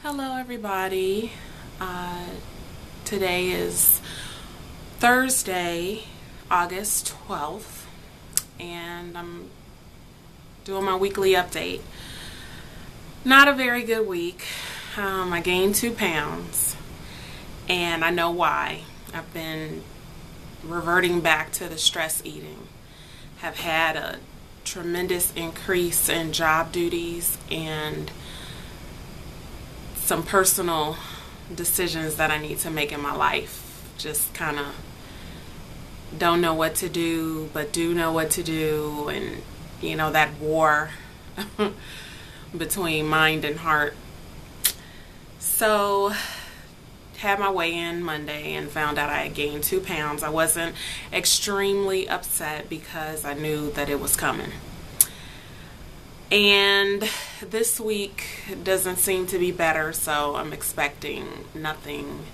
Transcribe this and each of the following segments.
Hello, everybody. Today is Thursday, August 12th, and I'm doing my weekly update. Not a very good week. I gained 2 pounds, and I know why. I've been reverting back to the stress eating. Have had a tremendous increase in job duties and some personal decisions that I need to make in my life. Just kind of don't know what to do, but do know what to do. And, that war between mind and heart. So, had my weigh-in Monday and found out I had gained 2 pounds. I wasn't extremely upset because I knew that it was coming. And this week doesn't seem to be better, so I'm expecting nothing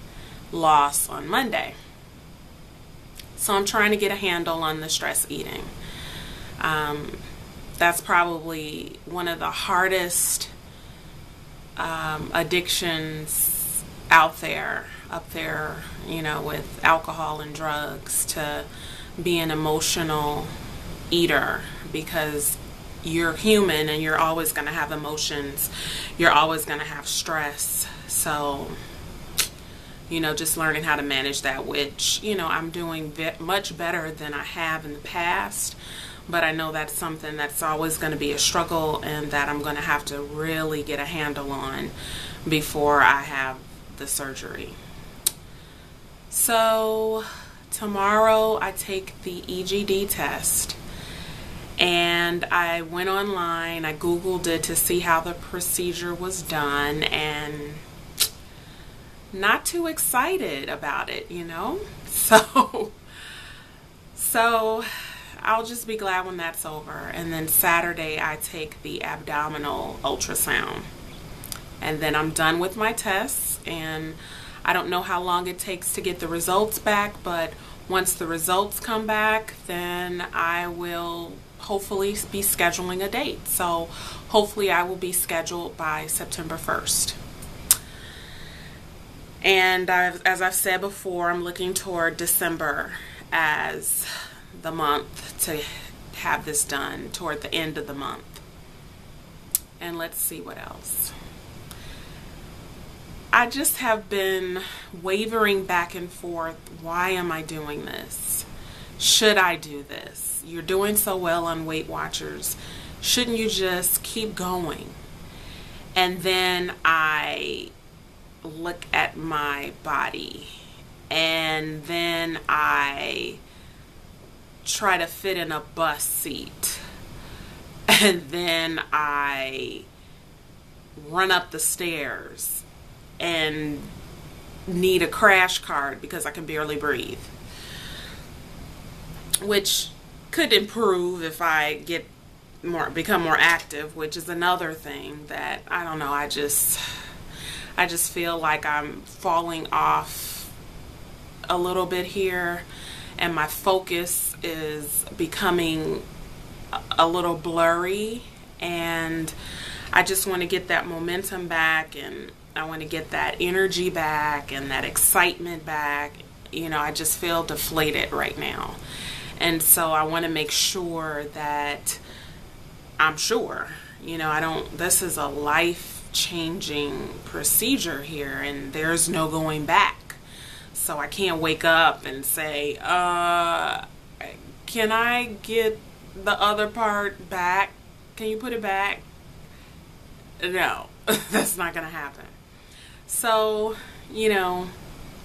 lost on Monday. So I'm trying to get a handle on the stress eating. That's probably one of the hardest addictions up there, with alcohol and drugs, to be an emotional eater, because you're human and you're always going to have emotions. You're always going to have stress. So, just learning how to manage that, which, I'm doing much better than I have in the past. But I know that's something that's always going to be a struggle and that I'm going to have to really get a handle on before I have the surgery. So, tomorrow I take the EGD test. And I went online, I Googled it to see how the procedure was done, and not too excited about it, So I'll just be glad when that's over. And then Saturday I take the abdominal ultrasound. And then I'm done with my tests, and I don't know how long it takes to get the results back, but once the results come back, then I will hopefully be scheduling a date. So hopefully I will be scheduled by September 1st. And as I've said before, I'm looking toward December as the month to have this done, toward the end of the month. And let's see what else. I just have been wavering back and forth. Why am I doing this? Should I do this? You're doing so well on Weight Watchers. Shouldn't you just keep going? And then I look at my body, and then I try to fit in a bus seat, and then I run up the stairs and need a crash cart because I can barely breathe, which could improve if I become more active, which is another thing that I don't know. I just feel like I'm falling off a little bit here, and my focus is becoming a little blurry, and I just want to get that momentum back, and I want to get that energy back and that excitement back. I just feel deflated right now. And so I want to make sure that I'm sure, this is a life-changing procedure here, and there's no going back. So I can't wake up and say, can I get the other part back? Can you put it back? No, that's not going to happen. So,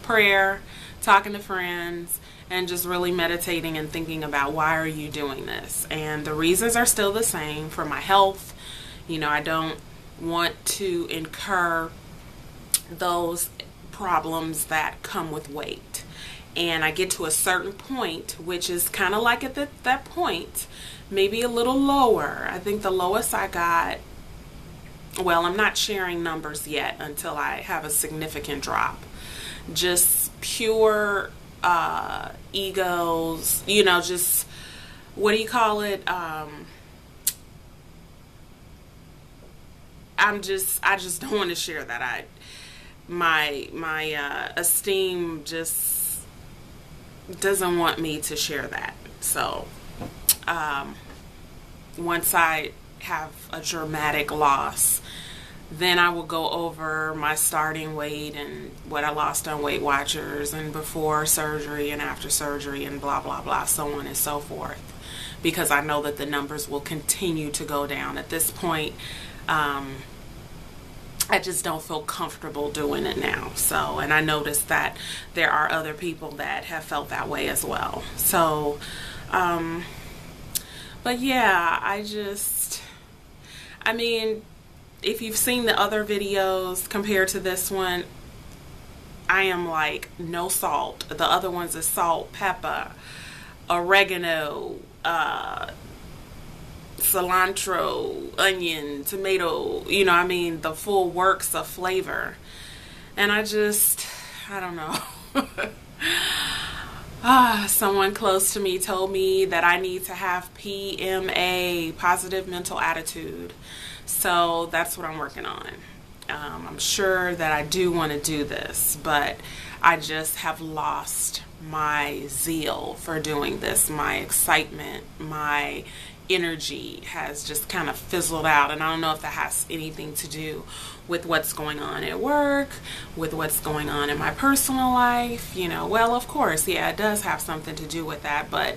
prayer, talking to friends, and just really meditating and thinking about, why are you doing this? And the reasons are still the same. For my health. I don't want to incur those problems that come with weight. And I get to a certain point, which is kind of like at that point, maybe a little lower. I think the lowest I got, well, I'm not sharing numbers yet until I have a significant drop. Just pure egos, just, what do you call it? I just don't want to share that. My esteem just doesn't want me to share that. So once I have a dramatic loss, then I will go over my starting weight and what I lost on Weight Watchers and before surgery and after surgery and blah, blah, blah, so on and so forth. Because I know that the numbers will continue to go down. At this point, I just don't feel comfortable doing it now. So, and I noticed that there are other people that have felt that way as well. So, but yeah, I mean, if you've seen the other videos compared to this one, I am like no salt. The other ones is salt, pepper, oregano, cilantro, onion, tomato, you know, I mean, the full works of flavor. And I don't know. Someone close to me told me that I need to have PMA, positive mental attitude. So that's what I'm working on. I'm sure that I do want to do this, but I just have lost my zeal for doing this. My excitement, my energy has just kind of fizzled out, and I don't know if that has anything to do with what's going on at work, with what's going on in my personal life. You know, well, of course, yeah, it does have something to do with that, but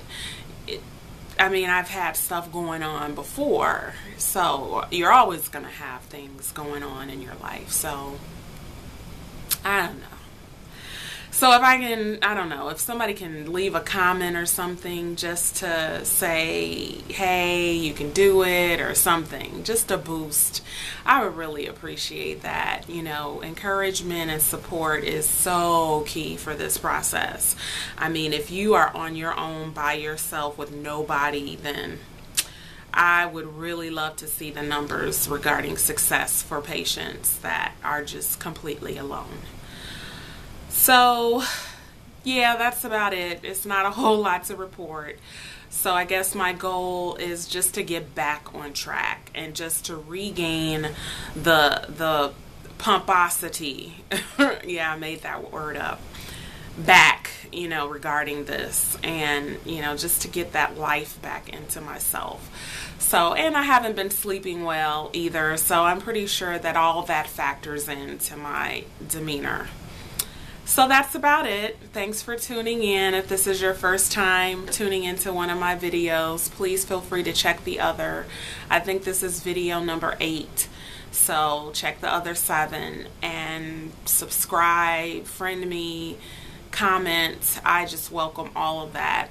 I mean, I've had stuff going on before, so you're always going to have things going on in your life. So I don't know. So if I don't know, if somebody can leave a comment or something just to say, hey, you can do it or something, just a boost, I would really appreciate that. You know, encouragement and support is so key for this process. I mean, if you are on your own by yourself with nobody, then I would really love to see the numbers regarding success for patients that are just completely alone. So, yeah, that's about it. It's not a whole lot to report. So I guess my goal is just to get back on track and just to regain the pomposity. Yeah, I made that word up. Back, you know, regarding this, and, you know, just to get that life back into myself. So, and I haven't been sleeping well either, so I'm pretty sure that all that factors into my demeanor. So that's about it. Thanks for tuning in. If this is your first time tuning into one of my videos, please feel free to check the other. I think this is video number 8. So check the other 7 and subscribe, friend me, comment. I just welcome all of that.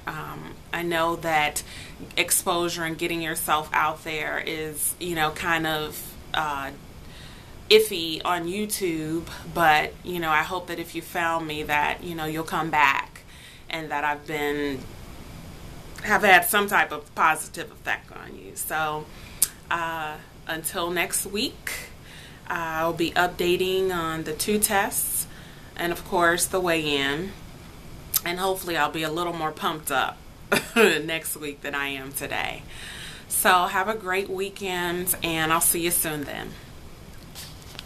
I know that exposure and getting yourself out there is, you know, kind of iffy on YouTube, but, you know, I hope that if you found me that, you know, you'll come back and that have had some type of positive effect on you. So until next week, I'll be updating on the 2 tests and, of course, the weigh-in, and hopefully I'll be a little more pumped up next week than I am today. So have a great weekend, and I'll see you soon then.